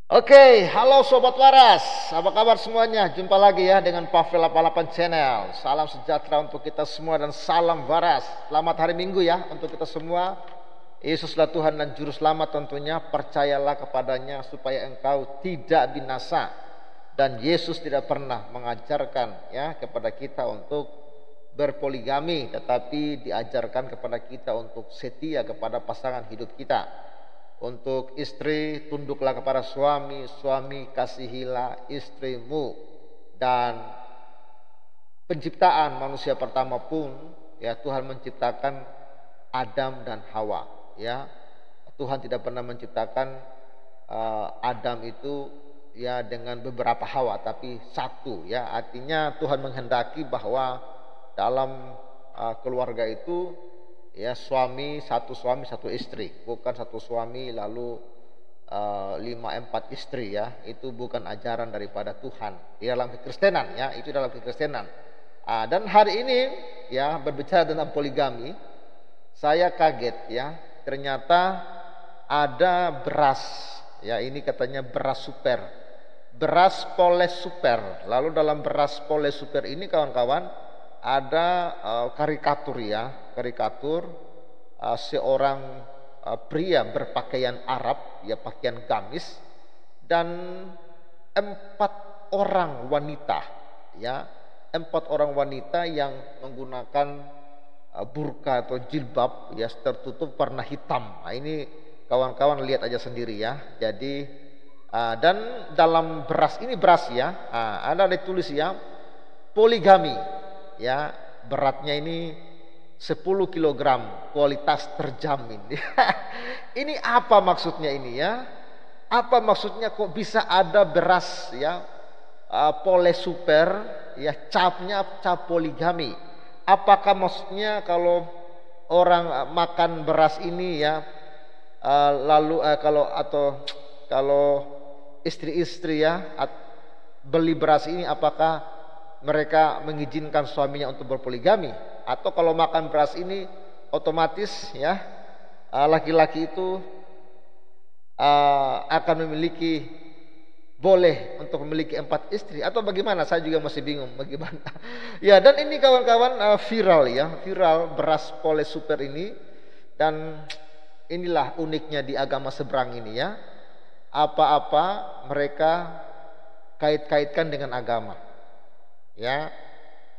Oke, halo Sobat Waras, apa kabar semuanya? Jumpa lagi ya dengan Pavel 88 Channel. Salam sejahtera untuk kita semua dan salam waras. Selamat hari Minggu ya untuk kita semua. Yesuslah Tuhan dan Juru Selamat tentunya. Percayalah kepadanya supaya engkau tidak binasa. Dan Yesus tidak pernah mengajarkan ya kepada kita untuk berpoligami, tetapi diajarkan kepada kita untuk setia kepada pasangan hidup kita. Untuk istri, tunduklah kepada suami, suami kasihilah istrimu. Dan penciptaan manusia pertama pun ya Tuhan menciptakan Adam dan Hawa ya. Tuhan tidak pernah menciptakan Adam itu ya dengan beberapa Hawa, tapi satu ya. Artinya Tuhan menghendaki bahwa dalam keluarga itu ya suami satu istri, bukan satu suami lalu 5-4 istri ya. Itu bukan ajaran daripada Tuhan di dalam kekristenan ya, itu dalam kekristenan. Dan hari ini ya berbicara tentang poligami, saya kaget ya, ternyata ada beras ya, ini katanya beras super, beras Poles super. Lalu dalam beras Poles super ini kawan-kawan ada karikatur ya, karikatur seorang pria berpakaian Arab ya, pakaian gamis, dan 4 orang wanita ya, 4 orang wanita yang menggunakan burka atau jilbab ya, tertutup warna hitam. Nah, ini kawan-kawan lihat aja sendiri ya. Jadi dan dalam beras ini beras ya, ada ditulis ya poligami ya, beratnya ini 10 kg, kualitas terjamin. Ini apa maksudnya ini ya? Apa maksudnya kok bisa ada beras ya Poles super ya, capnya cap poligami? Apakah maksudnya kalau orang makan beras ini ya lalu kalau istri-istri ya beli beras ini, apakah mereka mengizinkan suaminya untuk berpoligami? Atau kalau makan beras ini otomatis ya laki-laki itu akan boleh untuk memiliki 4 istri, atau bagaimana? Saya juga masih bingung bagaimana. Ya, dan ini kawan-kawan viral ya, viral beras Poles super ini. Dan inilah uniknya di agama seberang ini ya, apa-apa mereka kait-kaitkan dengan agama. Ya,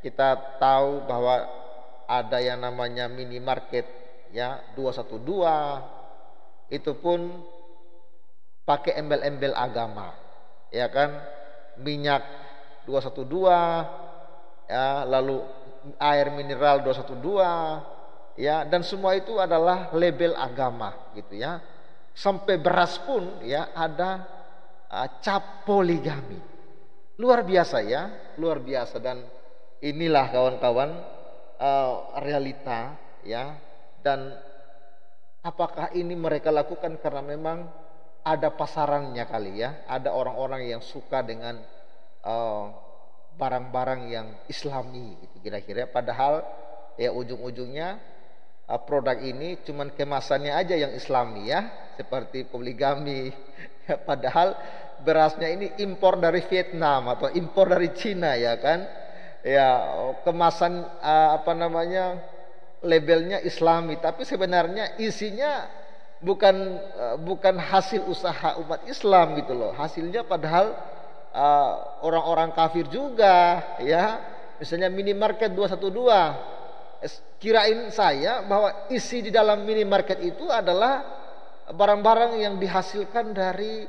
kita tahu bahwa ada yang namanya minimarket ya 212, itu pun pakai embel-embel agama ya kan, minyak 212 ya, lalu air mineral 212 ya, dan semua itu adalah label agama gitu ya. Sampai beras pun ya ada cap poligami. Luar biasa ya, luar biasa. Dan inilah kawan-kawan realita ya. Dan apakah ini mereka lakukan karena memang ada pasarannya kali ya, ada orang-orang yang suka dengan barang-barang yang Islami gitu kira-kira. Padahal ya ujung-ujungnya produk ini cuman kemasannya aja yang Islami ya, seperti poligami. Padahal berasnya ini impor dari Vietnam atau impor dari Cina ya kan. Ya, kemasan labelnya Islami, tapi sebenarnya isinya bukan hasil usaha umat Islam gitu loh. Hasilnya padahal orang-orang kafir juga ya. Misalnya minimarket 212. Kirain saya bahwa isi di dalam minimarket itu adalah barang-barang yang dihasilkan dari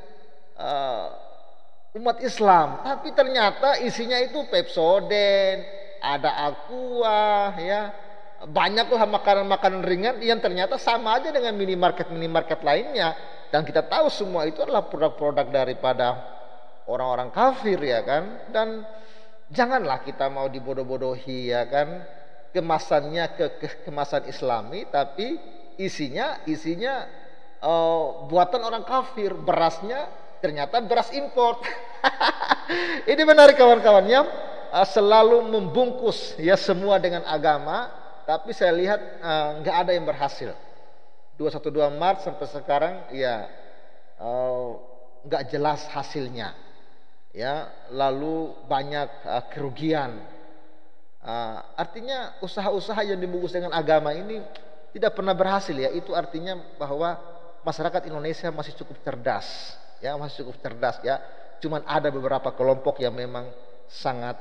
umat Islam, tapi ternyata isinya itu Pepsodent, ada Aqua ya, banyak lah makanan-makanan ringan yang ternyata sama aja dengan minimarket lainnya. Dan kita tahu semua itu adalah produk-produk daripada orang-orang kafir ya kan. Dan janganlah kita mau dibodoh-bodohi ya kan, kemasannya kemasan Islami tapi isinya buatan orang kafir. Berasnya ternyata beras import. Ini menarik kawan-kawannya, selalu membungkus ya semua dengan agama, tapi saya lihat nggak ada yang berhasil. 212 Maret sampai sekarang ya nggak jelas hasilnya, ya, lalu banyak kerugian. Artinya usaha-usaha yang dibungkus dengan agama ini tidak pernah berhasil, ya. Itu artinya bahwa masyarakat Indonesia masih cukup cerdas, ya, masih cukup cerdas, ya. Cuman ada beberapa kelompok yang memang sangat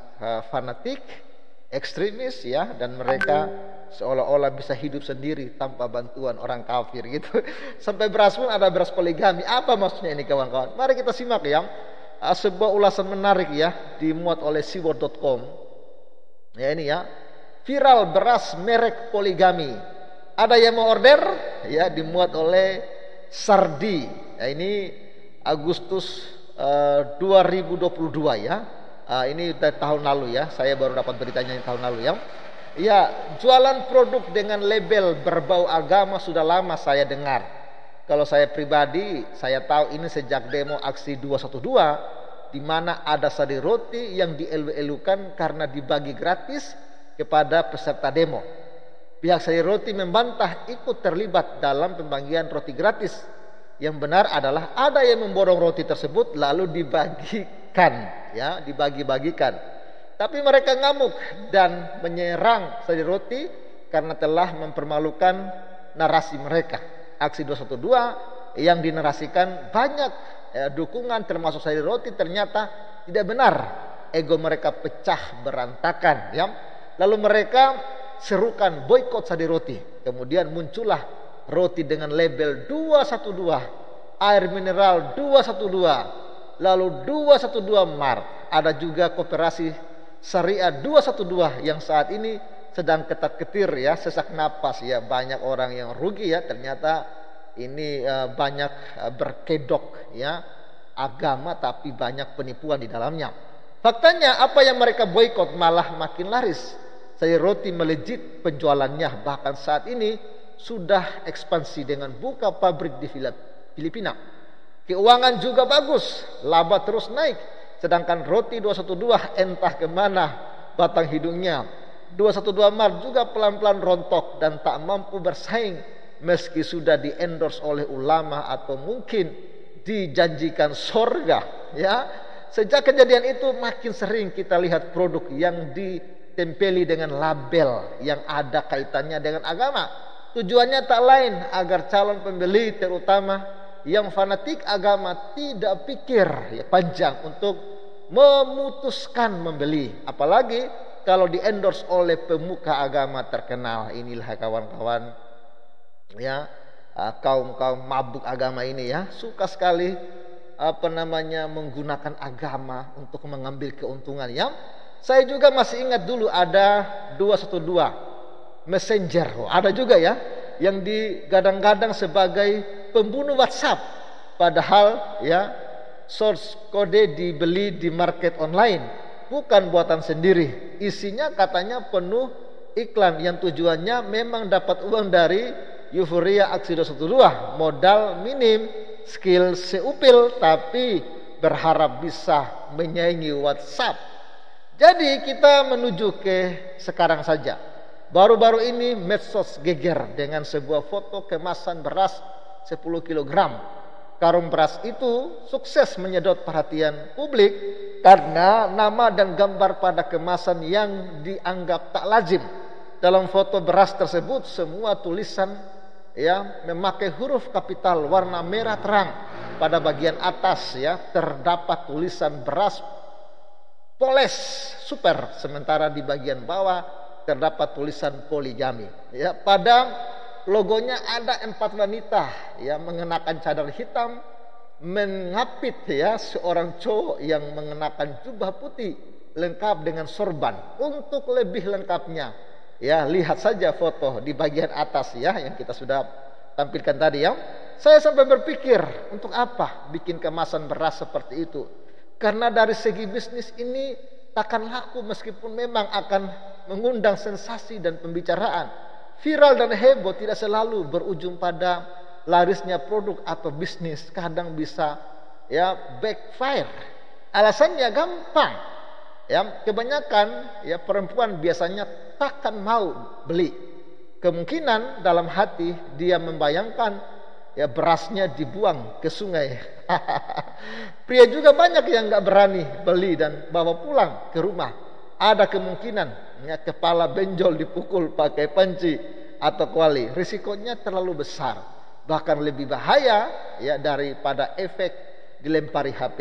fanatik, ekstremis, ya, dan mereka seolah-olah bisa hidup sendiri tanpa bantuan orang kafir gitu. Sampai beras pun ada beras poligami. Apa maksudnya ini, kawan-kawan? Mari kita simak, ya. Sebuah ulasan menarik, ya, dimuat oleh siword.com. Ya, ini, ya, viral beras merek poligami. Ada yang mau order, ya, dimuat oleh Sardi. Ya, ini Agustus 2022, ya. Ini dari tahun lalu, ya. Saya baru dapat beritanya tahun lalu, ya. Ya, jualan produk dengan label berbau agama sudah lama saya dengar. Kalau saya pribadi, saya tahu ini sejak demo aksi 212, di mana ada sari roti yang dielu-elukan karena dibagi gratis kepada peserta demo. Pihak sari roti membantah ikut terlibat dalam pembagian roti gratis. Yang benar adalah ada yang memborong roti tersebut lalu dibagikan, ya, dibagi-bagikan. Tapi mereka ngamuk dan menyerang sari roti karena telah mempermalukan narasi mereka. Aksi 212 yang dinarasikan banyak dukungan termasuk sari roti ternyata tidak benar. Ego mereka pecah berantakan, ya. Lalu mereka serukan boikot sari roti. Kemudian muncullah roti dengan label 212, air mineral 212, lalu 212 Mart. Ada juga koperasi syariah 212 yang saat ini sedang ketat-ketir, ya, sesak napas, ya. Banyak orang yang rugi, ya. Ternyata ini banyak berkedok, ya, agama, tapi banyak penipuan di dalamnya. Faktanya apa yang mereka boikot malah makin laris. Sari roti melejit penjualannya, bahkan saat ini sudah ekspansi dengan buka pabrik di Filipina. Keuangan juga bagus, laba terus naik. Sedangkan roti 212 entah kemana batang hidungnya. 212 Mart juga pelan-pelan rontok dan tak mampu bersaing meski sudah di-endorse oleh ulama atau mungkin dijanjikan sorga, ya. Sejak kejadian itu makin sering kita lihat produk yang ditempeli dengan label yang ada kaitannya dengan agama. Tujuannya tak lain agar calon pembeli terutama yang fanatik agama tidak pikir, ya, panjang untuk memutuskan membeli. Apalagi kalau di-endorse oleh pemuka agama terkenal. Inilah, kawan-kawan, ya, kaum mabuk agama ini, ya, suka sekali menggunakan agama untuk mengambil keuntungan, ya. Saya juga masih ingat dulu ada 212 Messenger, ada juga, ya, yang digadang-gadang sebagai pembunuh WhatsApp, padahal, ya, source kode dibeli di market online, bukan buatan sendiri. Isinya katanya penuh iklan yang tujuannya memang dapat uang dari euforia aksi 212, modal minim, skill seupil, tapi berharap bisa menyaingi WhatsApp. Jadi kita menuju ke sekarang saja. Baru-baru ini medsos geger dengan sebuah foto kemasan beras 10 kg. Karung beras itu sukses menyedot perhatian publik karena nama dan gambar pada kemasan yang dianggap tak lazim. Dalam foto beras tersebut semua tulisan, ya, memakai huruf kapital warna merah terang. Pada bagian atas, ya, terdapat tulisan beras Poles Super, sementara di bagian bawah terdapat tulisan poligami. Ya, pada logonya ada 4 wanita, ya, mengenakan cadar hitam mengapit, ya, seorang cowok yang mengenakan jubah putih lengkap dengan sorban. Untuk lebih lengkapnya, ya, lihat saja foto di bagian atas, ya, yang kita sudah tampilkan tadi, ya. Saya sampai berpikir, untuk apa bikin kemasan beras seperti itu? Karena dari segi bisnis ini takkan laku meskipun memang akan mengundang sensasi dan pembicaraan. Viral dan heboh tidak selalu berujung pada larisnya produk atau bisnis. Kadang bisa, ya, backfire. Alasannya gampang, ya, kebanyakan, ya, perempuan biasanya takkan mau beli. Kemungkinan dalam hati dia membayangkan, ya, berasnya dibuang ke sungai Pria juga banyak yang nggak berani beli dan bawa pulang ke rumah. Ada kemungkinan ya, kepala benjol dipukul pakai panci atau kuali. Risikonya terlalu besar, bahkan lebih bahaya ya daripada efek dilempari HP.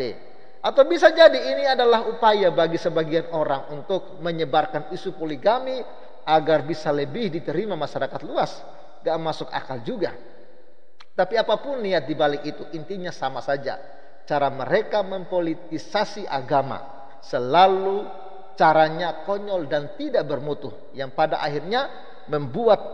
Atau bisa jadi ini adalah upaya bagi sebagian orang untuk menyebarkan isu poligami agar bisa lebih diterima masyarakat luas. Gak masuk akal juga. Tapi apapun niat dibalik itu, intinya sama saja. Cara mereka mempolitisasi agama selalu caranya konyol dan tidak bermutu, yang pada akhirnya membuat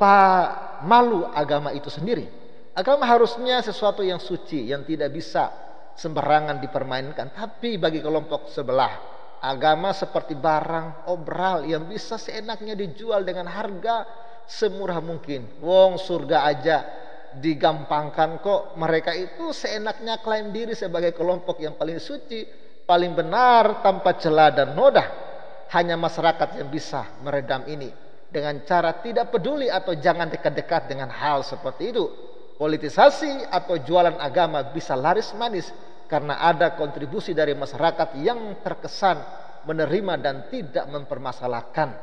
malu agama itu sendiri. Agama harusnya sesuatu yang suci, yang tidak bisa sembarangan dipermainkan. Tapi bagi kelompok sebelah, agama seperti barang obral yang bisa seenaknya dijual dengan harga semurah mungkin. Wong surga aja digampangkan kok. Mereka itu seenaknya klaim diri sebagai kelompok yang paling suci, paling benar tanpa celah dan noda. Hanya masyarakat yang bisa meredam ini dengan cara tidak peduli atau jangan dekat-dekat dengan hal seperti itu. Politisasi atau jualan agama bisa laris manis karena ada kontribusi dari masyarakat yang terkesan menerima dan tidak mempermasalahkan.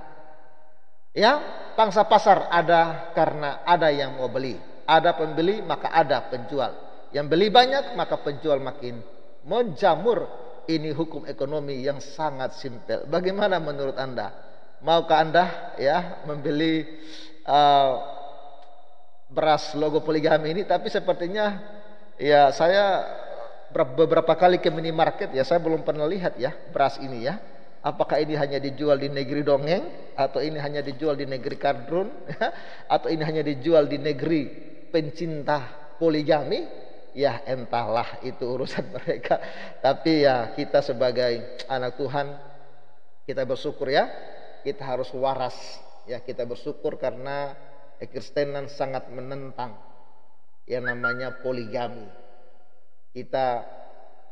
Ya, pangsa pasar ada karena ada yang mau beli. Ada pembeli maka ada penjual. Yang beli banyak maka penjual makin menjamur. Ini hukum ekonomi yang sangat simpel. Bagaimana menurut Anda? Maukah Anda ya membeli beras logo poligami ini? Tapi sepertinya ya saya beberapa kali ke minimarket ya, saya belum pernah lihat ya beras ini ya. Apakah ini hanya dijual di negeri dongeng, atau ini hanya dijual di negeri kardrun, atau ini hanya dijual di negeri pencinta poligami? Ya entahlah, itu urusan mereka. Tapi ya kita sebagai anak Tuhan, kita bersyukur ya. Kita harus waras ya, kita bersyukur karena kekristenan sangat menentang yang namanya poligami. Kita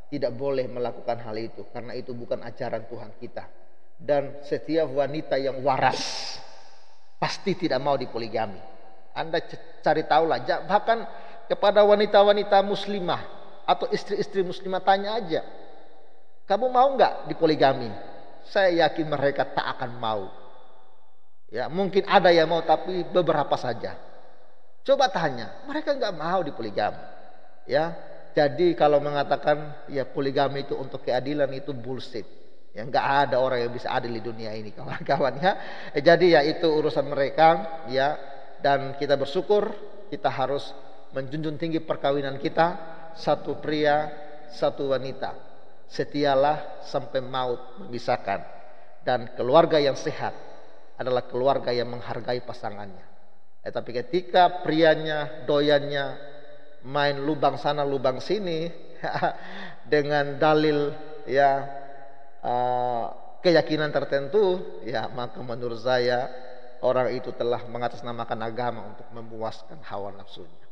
tidak boleh melakukan hal itu karena itu bukan ajaran Tuhan kita. Dan setiap wanita yang waras pasti tidak mau dipoligami. Anda cari tahu lah, bahkan kepada wanita-wanita muslimah atau istri-istri muslimah tanya aja, kamu mau nggak dipoligami? Saya yakin mereka tak akan mau. Ya, mungkin ada yang mau tapi beberapa saja. Coba tanya, mereka nggak mau dipoligami. Ya, jadi kalau mengatakan ya poligami itu untuk keadilan itu bullshit. Ya, nggak ada orang yang bisa adil di dunia ini, kawan-kawan ya. Jadi ya itu urusan mereka ya. Dan kita bersyukur kita harus menjunjung tinggi perkawinan kita, satu pria, satu wanita. Setialah sampai maut memisahkan. Dan keluarga yang sehat adalah keluarga yang menghargai pasangannya. Tapi ketika prianya, doyannya main lubang sana lubang sini dengan dalil ya keyakinan tertentu, ya maka menurut saya orang itu telah mengatasnamakan agama untuk memuaskan hawa nafsunya.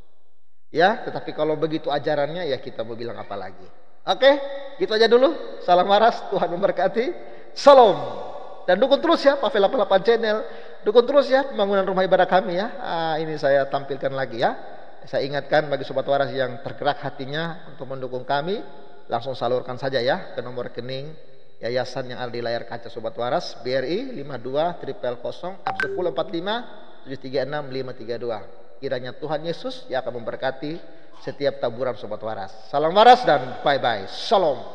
Ya, tetapi kalau begitu ajarannya ya kita mau bilang apa lagi? Oke, gitu aja dulu. Salam waras, Tuhan memberkati. Salam. Dan dukung terus ya Pavel 88 Channel. Dukung terus ya pembangunan rumah ibadah kami ya. Ini saya tampilkan lagi ya. Saya ingatkan bagi sobat waras yang tergerak hatinya untuk mendukung kami, langsung salurkan saja ya ke nomor rekening yayasan yang ada di layar kaca sobat waras, BRI 52 0045 736 532. Kiranya Tuhan Yesus yang akan memberkati setiap taburan sobat waras. Salam waras dan bye bye. Shalom.